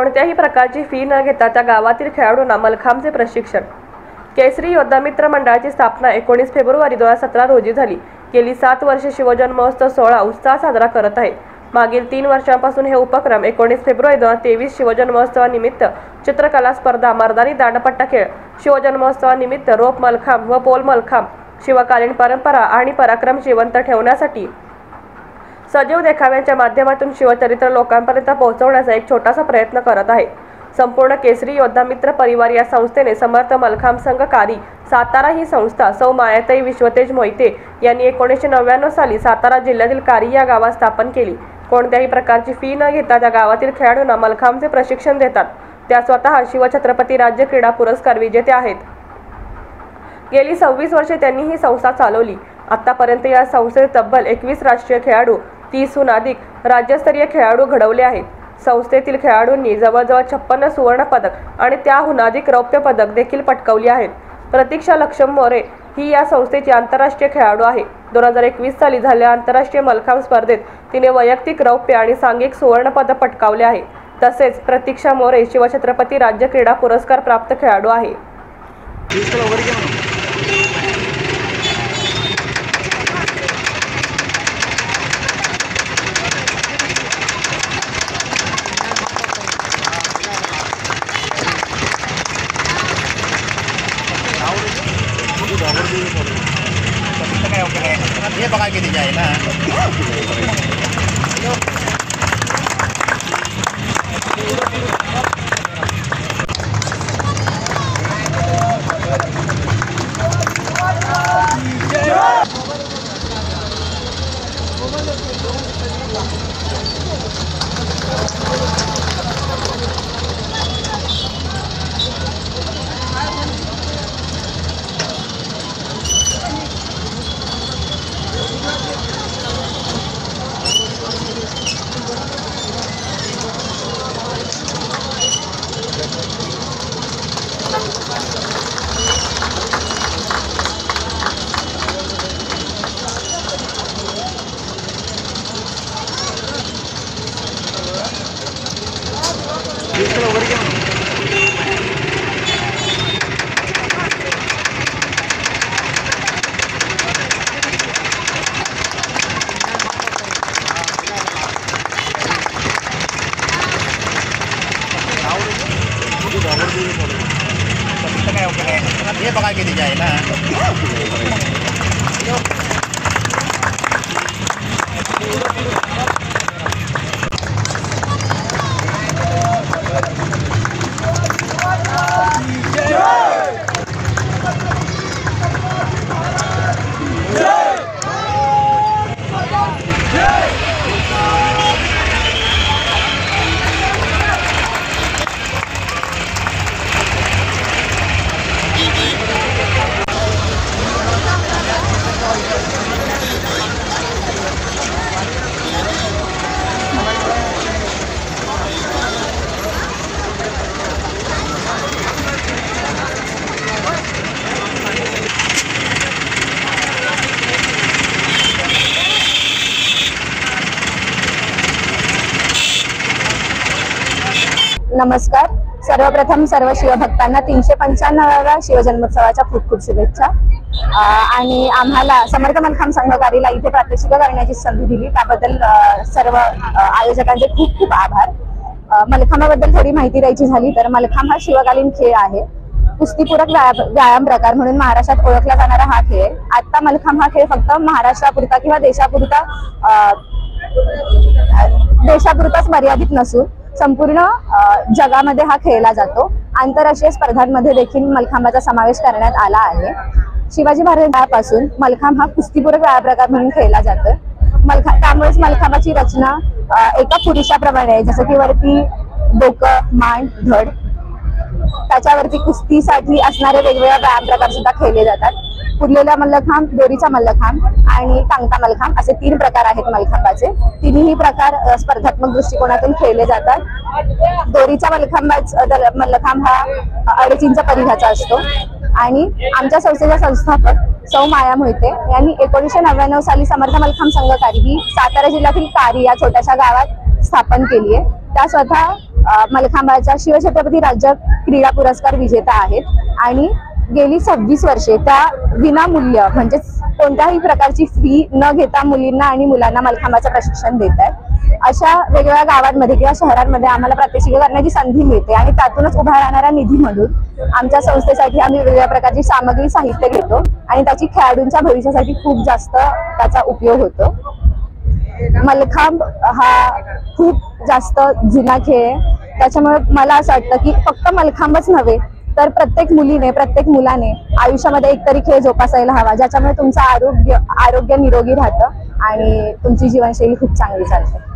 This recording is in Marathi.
कोणत्याही प्रकारची फी न घेता त्या गावातील खेळाडूंना मलखांबचे प्रशिक्षण। केसरी योद्धा मित्र मंडळाची स्थापना 19 फेब्रुवारी 2017 रोजी झाली। गेली 7 वर्षे शिवजन्म महोत्सव सोहळा उत्साहात साजरा करत आहे। मागील 3 वर्षांपासून हे उपक्रम 19 फेब्रुवारी 2023 शिवजन्म महोत्सवानिमित्त चित्रकला स्पर्धा, मर्दानी दांडपट्टा खेळ, शिवजन्म महोत्सवानिमित्त रोप मलखांब व पोल मलखांब, शिवकालीन परंपरा आणि पराक्रम जिवंत ठेवण्यासाठी सजीव देखाव्यांच्या माध्यमातून शिवचरित्र लोकांपर्यंत पोहोचवण्याचा एक छोटासा प्रयत्न करत आहे। संपूर्ण केसरी योद्धा मित्र परिवार या संस्थेने समर्थ मलखांब संघ कारी सातारा ही संस्था सौ मायाताई विश्वतेज मोहिते यांनी 1999 साली सातारा जिल्ह्यातील कारी या गावात स्थापन केली। कोणत्याही प्रकारची फी न घेता त्या गावातील खेळाडूंना मलखांबचे प्रशिक्षण देतात। त्या स्वतः शिवछत्रपती राज्य क्रीडा पुरस्कार विजेते आहेत। गेली 26 वर्षे त्यांनी ही संस्था चालवली। आतापर्यंत या संस्थेत तब्बल 21 राष्ट्रीय खेळाडू, 30हून अधिक राज्यस्तरीय खेळाडू घडवले आहेत। संस्थेतील खेळाडूंनी जवळजवळ 56 सुवर्ण पदक आणि त्याहून अधिक रौप्य पदक देखील पटकावली आहेत। प्रतीक्षा लक्ष्मण मोरे ही या संस्थेची आंतरराष्ट्रीय खेळाडू आहे। 2021 साली झालेल्या आंतरराष्ट्रीय मलखांब स्पर्धेत तिने वैयक्तिक रौप्य आणि सांघिक सुवर्ण पदक पटकावले आहे। तसेच प्रतीक्षा मोरे शिवछत्रपती राज्य क्रीडा पुरस्कार प्राप्त खेळाडू आहे। ये पका के दी जाए ना। ये पका के दी जाए ना। नमस्कार। सर्वप्रथम सर्व शिवभक्तांना 395व्या शिवजन्मोत्सवाच्या खूप खूप शुभेच्छा। आणि आम्हाला समर्थ मलखांब संघकारीला इथे प्रात्यक्षिक करण्याची संधी दिली त्याबद्दल सर्व आयोजकांचे खूप खूप आभार। मलखांबाबद्दल थोडी माहिती द्यायची झाली तर मलखांब हा शिवकालीन खेळ आहे। कुस्तीपूरक व्यायाम प्रकार म्हणून महाराष्ट्रात ओळखला जाणारा हा खेळ। आता मलखांब हा खेळ फक्त महाराष्ट्रापुरता किंवा देशापुरताच मर्यादित नसून संपूर्ण जगामध्ये हा खेळला जातो। आंतरराष्ट्रीय स्पर्धांमध्ये देखील मलखांबाचा समावेश करण्यात आला आहे। शिवाजी महाराजांपासून मलखांब हा कुस्तीपूरक व्यायाम प्रकार म्हणून खेळला जातो। त्यामुळेच मलखांबाची रचना एका पुरुषाप्रमाणे आहे, जसं की वरती डोकं, मान, धड, त्याच्यावरती कुस्तीसाठी असणारे वेगवेगळे व्यायाम प्रकार सुद्धा खेळले जातात। पुरलेला मल्लखांब, दोरीचा मल्लखांब आणि टांगता मलखांब असे 3 प्रकार आहेत मलखांबाचे। तिन्ही प्रकार स्पर्धात्मक दृष्टिकोनातून खेळले जातात। दोरीचा मल्लखांब हा 2.5 इंच परिघाचा असतो आणि आमच्या संस्थेच्या संस्थापक सौ माया मोहिते यांनी 1999 साली समर्थ मलखांब संघकारी ही सातारा जिल्ह्यातील कारी या छोट्याशा गावात स्थापन केली आहे। त्या स्वतः मलखांबाच्या शिवछत्रपती राज्य क्रीडा पुरस्कार विजेता आहेत आणि गेली 26 वर्षे त्या विनामूल्य म्हणजे कोणत्याही प्रकारची फी न घेता मुलींना आणि मुलांना मलखांबाचं प्रशिक्षण देत आहेत। अशा वेगवेगळ्या गावांमध्ये किंवा शहरांमध्ये आम्हाला प्रात्यक्षिक करण्याची संधी मिळते आणि त्यातूनच उभा राहणाऱ्या निधीमधून आमच्या संस्थेसाठी आम्ही वेगवेगळ्या प्रकारची सामग्री साहित्य घेतो आणि त्याची खेळाडूंच्या भविष्यासाठी खूप जास्त त्याचा उपयोग होतो। मलखांब हा खूप जास्त जुना खेळ आहे, त्याच्यामुळे मला असं वाटतं की फक्त मलखांबच नव्हे तर प्रत्येक मुलीने प्रत्येक मुलाने आयुष्यामध्ये एकतरी खेळ जोपासायला हवा, ज्याच्यामुळे तुमचं आरोग्य निरोगी राहतं आणि तुमची जीवनशैली खूप चांगली चालते।